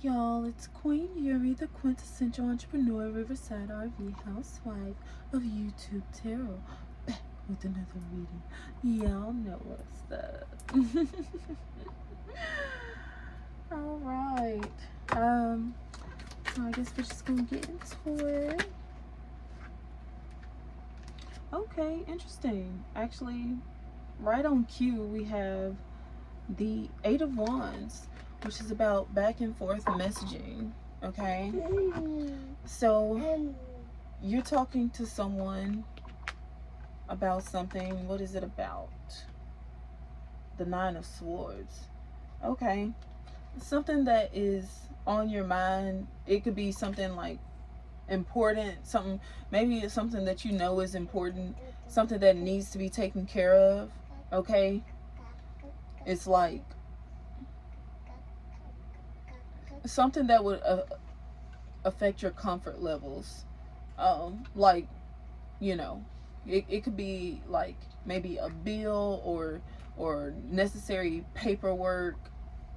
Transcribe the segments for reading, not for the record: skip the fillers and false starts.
y'all, it's Queen Yuri, the quintessential entrepreneur, Riverside RV housewife of YouTube Tarot, back with another reading. Y'all know what's up. Alright. So I guess we're just gonna get into it. Okay, interesting. Actually, right on cue, we have the Eight of Wands, which is about back and forth messaging. Okay, so you're talking to someone about something. What is it about? The Nine of Swords. Okay, something that is on your mind. It could be something like important, something, maybe it's something that you know is important, something that needs to be taken care of. Okay, it's like something that would affect your comfort levels. Like, you know, it could be like maybe a bill or necessary paperwork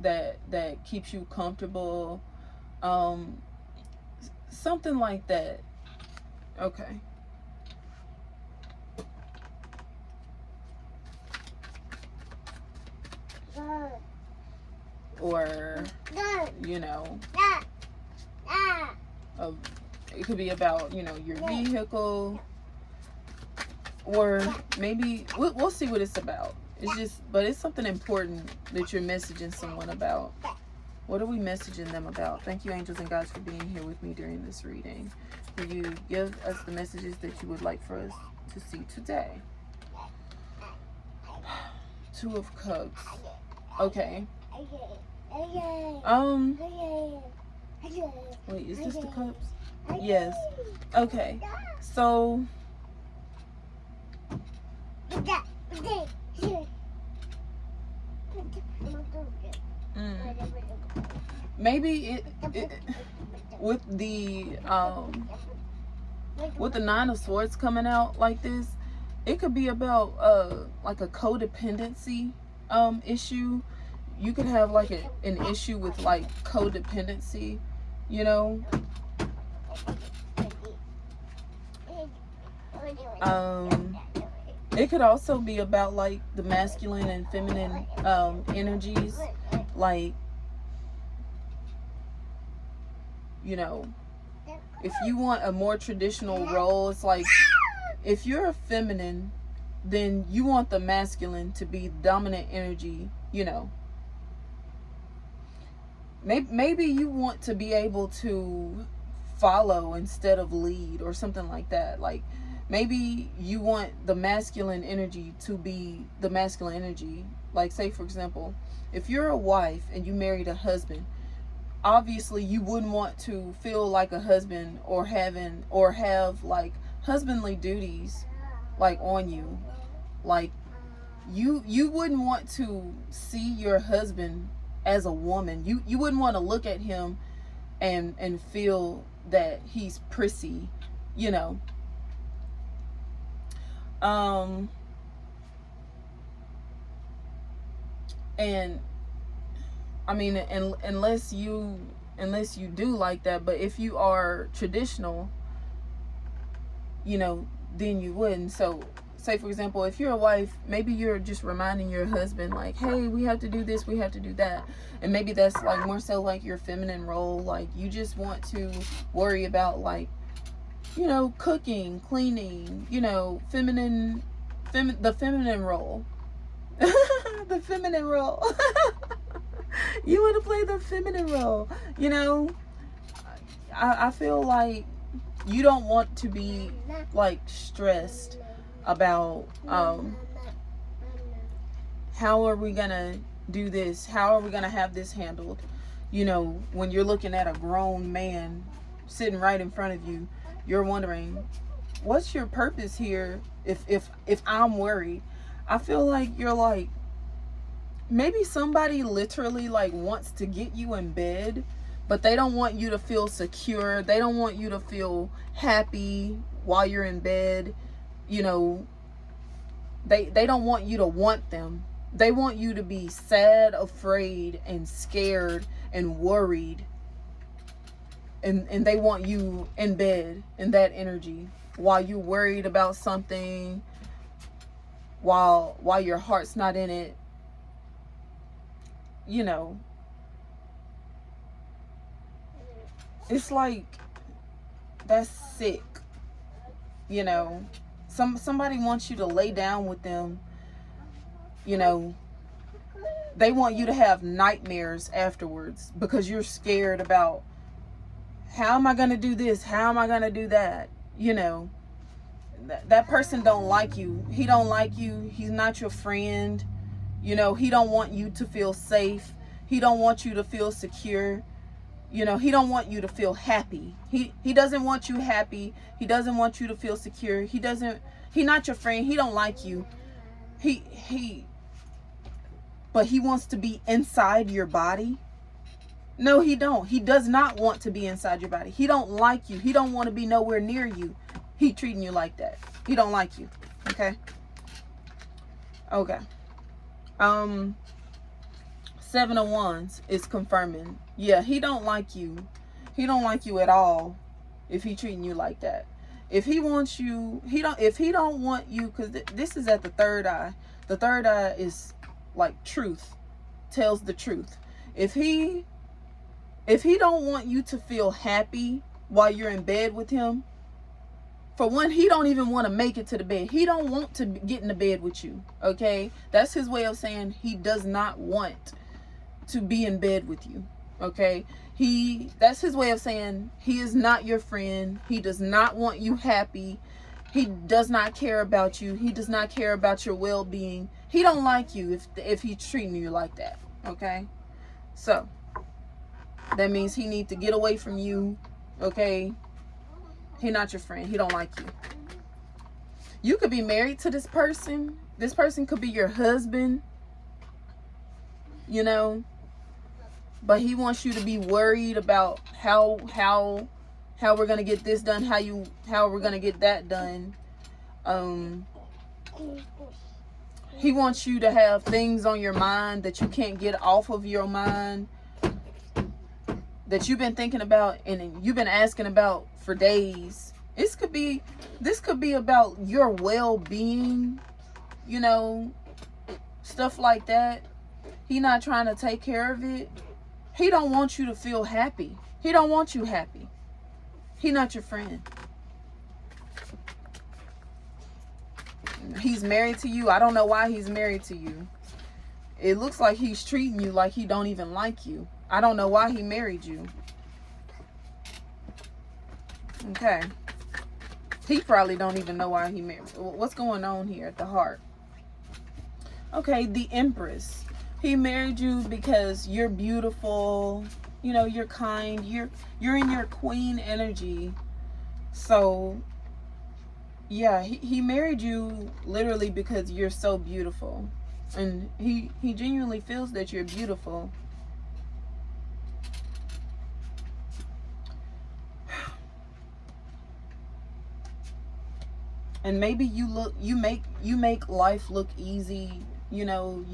that keeps you comfortable. Something like that. Okay. Or, you know, it could be about, you know, your vehicle, or maybe we'll see what it's about. It's just, but it's something important that you're messaging someone about. What are we messaging them about? Thank you, angels and guides, for being here with me during this reading. Will you give us the messages that you would like for us to see today? Two of Cups. Okay. Wait, is this the Cups? Yes. Okay. So maybe it with the Nine of Swords coming out like this, it could be about like a codependency issue. You could have like an issue with like codependency, you know. It could also be about like the masculine and feminine energies, like, you know, if you want a more traditional role, it's like if you're a feminine, then you want the masculine to be dominant energy, you know. Maybe you want to be able to follow instead of lead, or something like that. Like, maybe you want the masculine energy to be the masculine energy. Like, say for example, if you're a wife and you married a husband, obviously you wouldn't want to feel like a husband or have like husbandly duties like on you. Like, you wouldn't want to see your husband as a woman. You wouldn't want to look at him and feel that he's prissy, you know. And I mean, unless you do like that, but if you are traditional, you know, then you wouldn't. So say for example, if you're a wife, maybe you're just reminding your husband like, hey, we have to do this, we have to do that. And maybe that's like more so like your feminine role. Like, you just want to worry about, like, you know, cooking, cleaning, you know, the feminine role. The feminine role. You want to play the feminine role, you know. I feel like you don't want to be like stressed about how are we gonna do this, how are we gonna have this handled, you know. When you're looking at a grown man sitting right in front of you, you're wondering, what's your purpose here if I'm worried. I feel like you're like, maybe somebody literally like wants to get you in bed, but they don't want you to feel secure. They don't want you to feel happy while you're in bed. You know, they don't want you to want them. They want you to be sad, afraid, and scared and worried and they want you in bed in that energy while you're worried about something, while your heart's not in it. You know, it's like, that's sick. You know, somebody wants you to lay down with them. You know, they want you to have nightmares afterwards because you're scared about, how am I going to do this? How am I going to do that? You know, that person don't like you. He don't like you. He's not your friend. You know, he don't want you to feel safe. He don't want you to feel secure. You know, he don't want you to feel happy. He doesn't want you happy. He doesn't want you to feel secure. He not your friend. He don't like you. But he wants to be inside your body. No, he don't. He does not want to be inside your body. He don't like you. He don't want to be nowhere near you. He treating you like that. He don't like you. Okay? Okay. 7 of Wands is confirming. Yeah, he don't like you. He don't like you at all if he treating you like that. If he wants you, if he don't want you, because this is at the third eye. The third eye is like truth. Tells the truth. If he don't want you to feel happy while you're in bed with him, for one, he don't even want to make it to the bed. He don't want to get in the bed with you. Okay? That's his way of saying he does not want to be in bed with you. Okay? That's his way of saying he is not your friend. He does not want you happy. He does not care about you. He does not care about your well-being. He don't like you if he's treating you like that. Okay? So, that means he needs to get away from you. Okay? He not your friend. He don't like you. You could be married to this person. This person could be your husband. You know, but he wants you to be worried about how we're gonna get this done, how we're gonna get that done. He wants you to have things on your mind that you can't get off of your mind, that you've been thinking about and you've been asking about for days. This could be about your well-being, you know, stuff like that. He not trying to take care of it. He don't want you to feel happy. He don't want you happy. He not your friend. He's married to you. I don't know why he's married to you. It looks like he's treating you like he don't even like you. I don't know why he married you. Okay. He probably don't even know why he married. What's going on here at the heart? Okay, the Empress. He married you because you're beautiful. You know, you're kind. You're in your queen energy. So, yeah, he married you literally because you're so beautiful. And he genuinely feels that you're beautiful. And maybe you make life look easy. You know,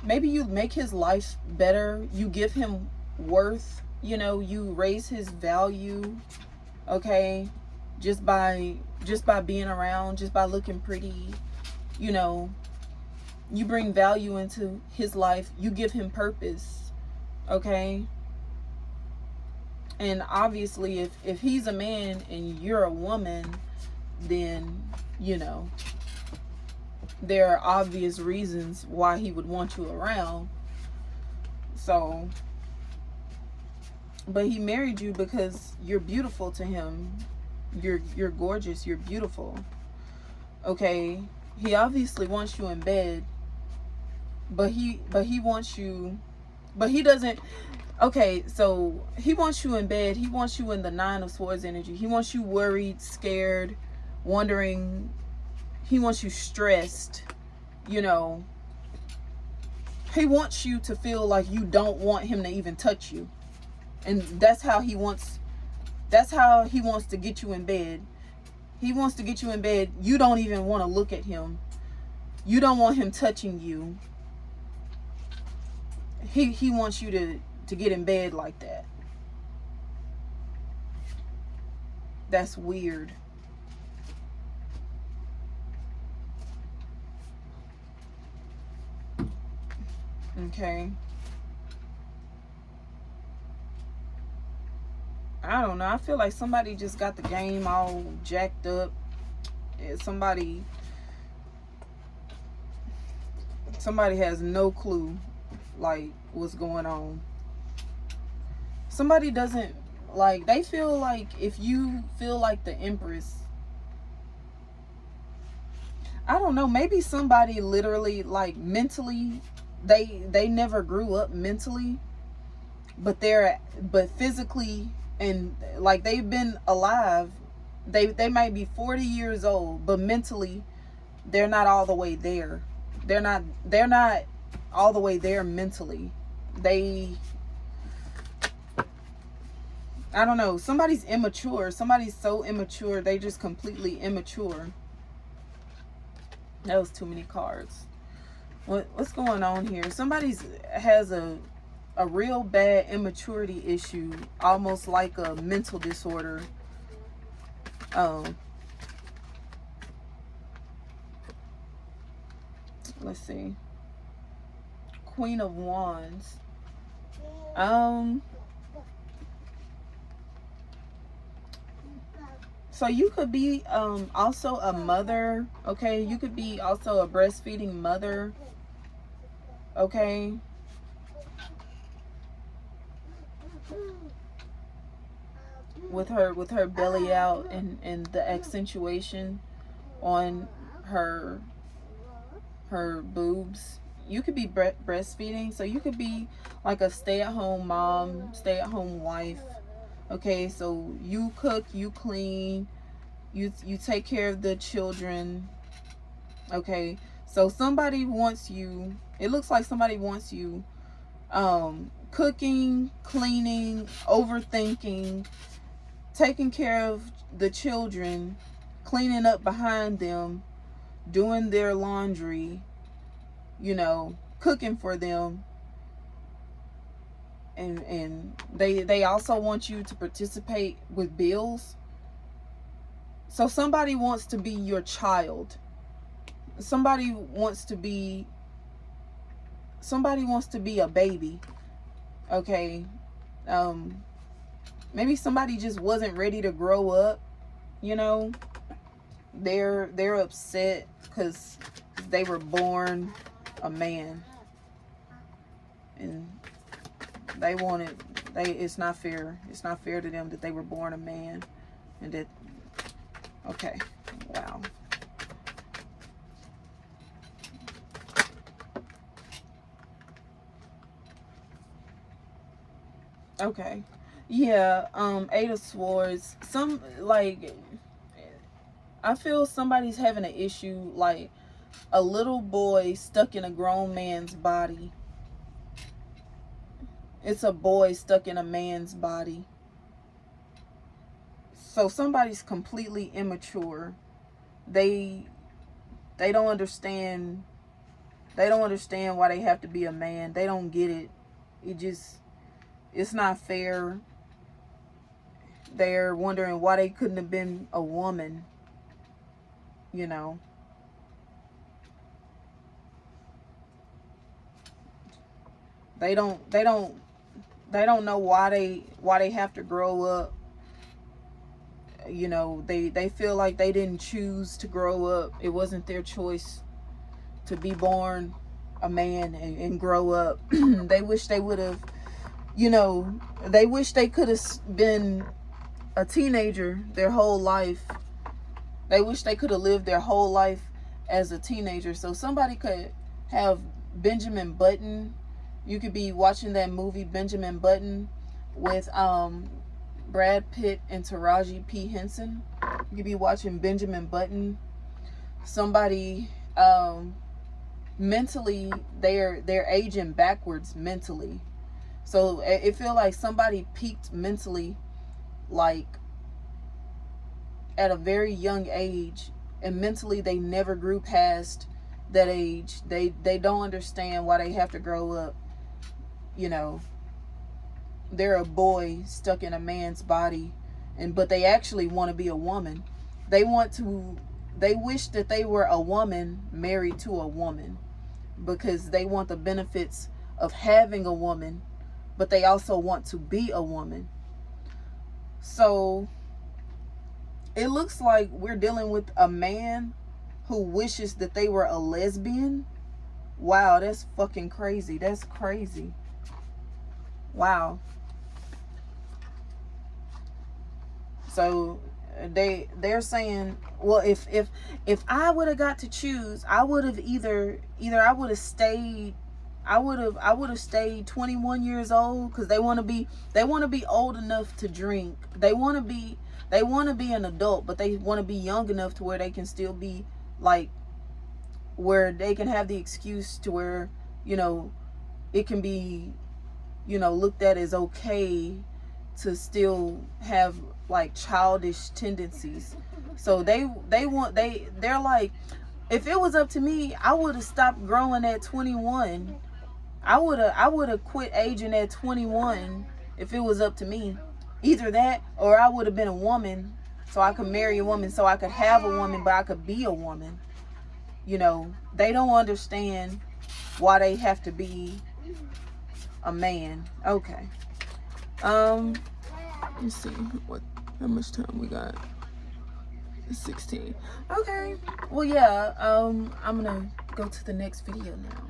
maybe you make his life better. You give him worth. You know, you raise his value. Okay, just by being around, just by looking pretty. You know, you bring value into his life. You give him purpose. Okay. And obviously, if he's a man and you're a woman, then, you know, there are obvious reasons why he would want you around. So, but he married you because you're beautiful to him. You're gorgeous. You're beautiful. Okay. He obviously wants you in bed, but he wants you, but he doesn't. Okay, so he wants you in bed. He wants you in the 9 of Swords energy. He wants you worried, scared, wondering. He wants you stressed, you know. He wants you to feel like you don't want him to even touch you. And that's how he wants to get you in bed. He wants to get you in bed. You don't even want to look at him. You don't want him touching you. He wants you to get in bed like that. That's weird. Okay. I don't know. I feel like somebody just got the game all jacked up. Somebody has no clue like what's going on. Somebody doesn't like, they feel like if you feel like the Empress, I don't know, maybe somebody literally like mentally they never grew up mentally, but physically, and like they've been alive, they might be 40 years old, but mentally they're not all the way there. They're not all the way there mentally. I don't know, somebody's immature. Somebody's so immature, they just completely immature. That was too many cards. What's going on here? Somebody has a real bad immaturity issue, almost like a mental disorder. Let's see. Queen of Wands. So you could be also a mother, okay? You could be also a breastfeeding mother, okay? With her belly out and the accentuation on her boobs. You could be breastfeeding, so you could be like a stay-at-home mom, stay-at-home wife. Okay, so you cook, you clean, you take care of the children. Okay, so somebody wants you. It looks like somebody wants you cooking, cleaning, overthinking, taking care of the children, cleaning up behind them, doing their laundry, you know, cooking for them. And they also want you to participate with bills. So somebody wants to be your child. Somebody wants to be a baby. Okay. Maybe somebody just wasn't ready to grow up, you know. They're upset because they were born a man. And it's not fair. It's not fair to them that they were born a man. And that, okay, wow. Okay. Yeah, Eight of Swords. I feel somebody's having an issue, like a little boy stuck in a grown man's body. It's a boy stuck in a man's body. So somebody's completely immature. They don't understand. They don't understand why they have to be a man. They don't get it. It's not fair. They're wondering why they couldn't have been a woman, you know. They don't know why they have to grow up. You know, they feel like they didn't choose to grow up. It wasn't their choice to be born a man and grow up. They wish they would have, you know, they wish they could have been a teenager their whole life. They wish they could have lived their whole life as a teenager. So somebody could have Benjamin Button. You could be watching that movie Benjamin Button with Brad Pitt and Teraji P. Henson. You could be watching Benjamin Button. Somebody mentally, they're aging backwards mentally. So it feel like somebody peaked mentally, like at a very young age, and mentally they never grew past that age. They don't understand why they have to grow up, you know. they're a boy stuck in a man's body, but they actually want to be a woman. They wish that they were a woman married to a woman, because they want the benefits of having a woman, but they also want to be a woman. So it looks like we're dealing with a man who wishes that they were a lesbian. Wow, that's fucking crazy. That's crazy. Wow. So they're saying, well, if I would have got to choose, I would have either I would have stayed, I would have stayed 21 years old, because they want to be old enough to drink. They want to be an adult, but they want to be young enough to where they can still be like, where they can have the excuse to where, you know, it can be, you know, looked at as okay to still have like childish tendencies. So they're like, if it was up to me, I would have stopped growing at 21. I would have quit aging at 21 if it was up to me. Either that, or I would have been a woman, so I could marry a woman, so I could have a woman, but I could be a woman. You know, they don't understand why they have to be a man. Okay. Let's see how much time we got. 16. Okay. Well, yeah. I'm gonna go to the next video now.